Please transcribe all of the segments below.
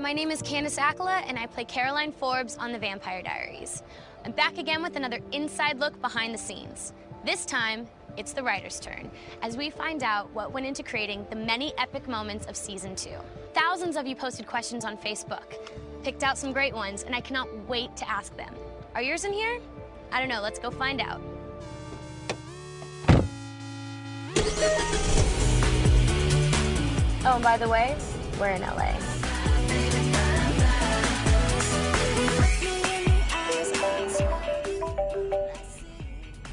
my name is Kэndis Akkola, and I play Caroline Forbes on The Vampire Diaries. I'm back again with another inside look behind the scenes. This time, it's the writer's turn, as we find out what went into creating the many epic moments of Season 2. Thousands of you posted questions on Facebook, picked out some great ones, and I cannot wait to ask them. Are yours in here? I don't know, let's go find out. Oh, and by the way, we're in LA.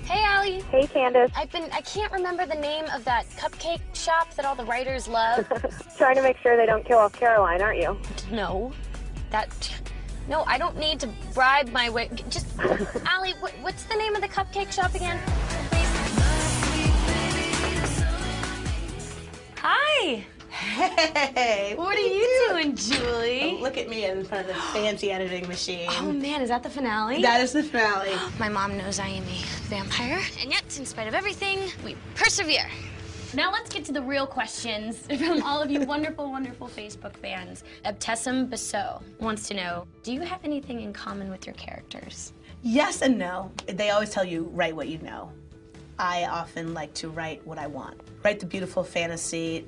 Hey, Allie. Hey, Candace. I can't remember the name of that cupcake shop that all the writers love. Trying to make sure they don't kill off Caroline, aren't you? No. No, I don't need to bribe my way. Just, Allie, what's the name of the cupcake shop again? Hi. Hey, What are you doing, Julie? look at me in front of the fancy editing machine. Oh man, is that the finale? That is the finale. My mom knows I am a vampire, and yet, in spite of everything, we persevere. Now let's get to the real questions from all of you wonderful, wonderful Facebook fans. Abtessim Basso wants to know, do you have anything in common with your characters? Yes and no. They always tell you, write what you know. I often like to write what I want. Write the beautiful fantasy,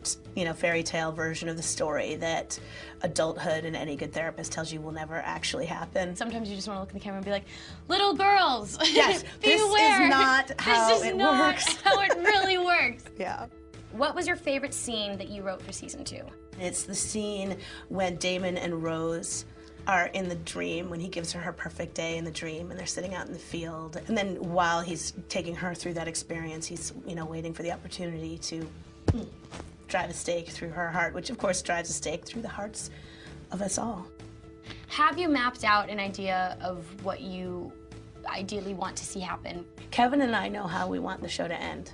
fairy tale version of the story that adulthood and any good therapist tells you will never actually happen. Sometimes you just want to look in the camera and be like, little girls, Yes, this beware. is not how This is it not works. how it really works. Yeah. What was your favorite scene that you wrote for Season 2? It's the scene when Damon and Rose are in the dream, when he gives her perfect day in the dream, and they're sitting out in the field. And then while he's taking her through that experience, he's, waiting for the opportunity to drive a stake through her heart, which of course drives a stake through the hearts of us all. Have you mapped out an idea of what you ideally want to see happen? Kevin and I know how we want the show to end.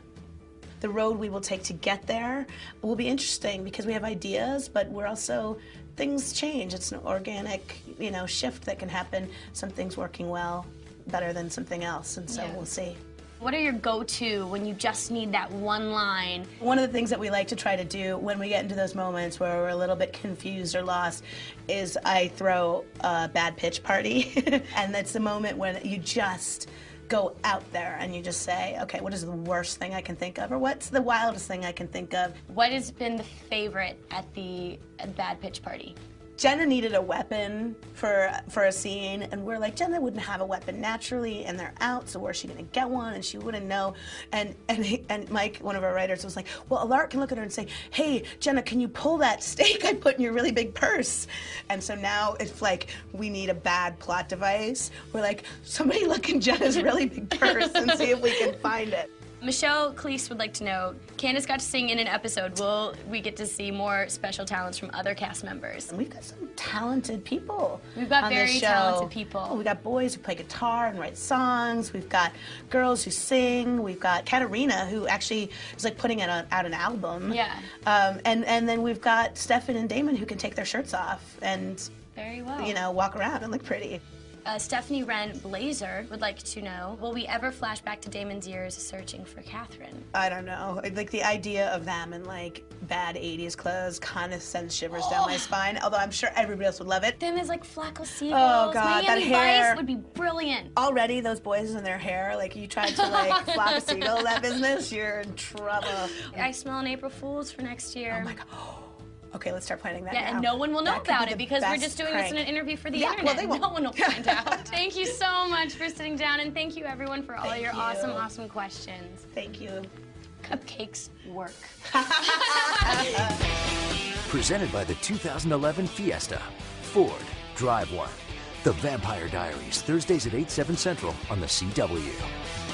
The road we will take to get there will be interesting because we have ideas, but we're also, things change. It's an organic, shift that can happen. Some things working well, better than something else, and so we'll see. What are your go-to when you just need that one line? One of the things that we like to try to do when we get into those moments where we're a little bit confused or lost is I throw a bad pitch party. And that's the moment when you just go out there and you just say, okay, what is the worst thing I can think of? Or what's the wildest thing I can think of? What has been the favorite at the bad pitch party? Jenna needed a weapon for a scene, and we're like, Jenna wouldn't have a weapon naturally, and they're out, so where's she gonna get one? And she wouldn't know. And Mike, one of our writers, was like, well, Alart can look at her and say, hey, Jenna, can you pull that stake I put in your really big purse? And so now it's like, we need a bad plot device. We're like, somebody look in Jenna's really big purse and see if we can find it. Michelle Cleese would like to know, Candace got to sing in an episode. Will we get to see more special talents from other cast members? And we've got some talented people. We've got on very this show. talented people. Oh, we got boys who play guitar and write songs. We've got girls who sing. We've got Katarina, who actually is like putting out an album. Yeah. And then we've got Stefan and Damon who can take their shirts off and Very well. walk around and look pretty. Stephanie Wren Blazer would like to know, will we ever flash back to Damon's years searching for Catherine? I don't know. Like the idea of them in like bad 80s clothes kind of sends shivers down my spine, although I'm sure everybody else would love it. Them as like Flacco Seagulls. Oh God, Miami that hair. Vice would be brilliant. Already those boys in their hair, like you tried to like flock a seagull that business, you're in trouble. I smell an April Fool's for next year. Oh my God. Okay, let's start planning that now. And no one will know That could about be it the because we're best just doing prank. this in an interview for the Yeah, internet. well, they won't. No one will find out. Thank you so much for sitting down, and thank you everyone for all Thank your you. awesome, awesome questions. Thank you. Cupcakes work. Presented by the 2011 Fiesta. Ford, drive one. The Vampire Diaries, Thursdays at 8, 7 Central on the CW.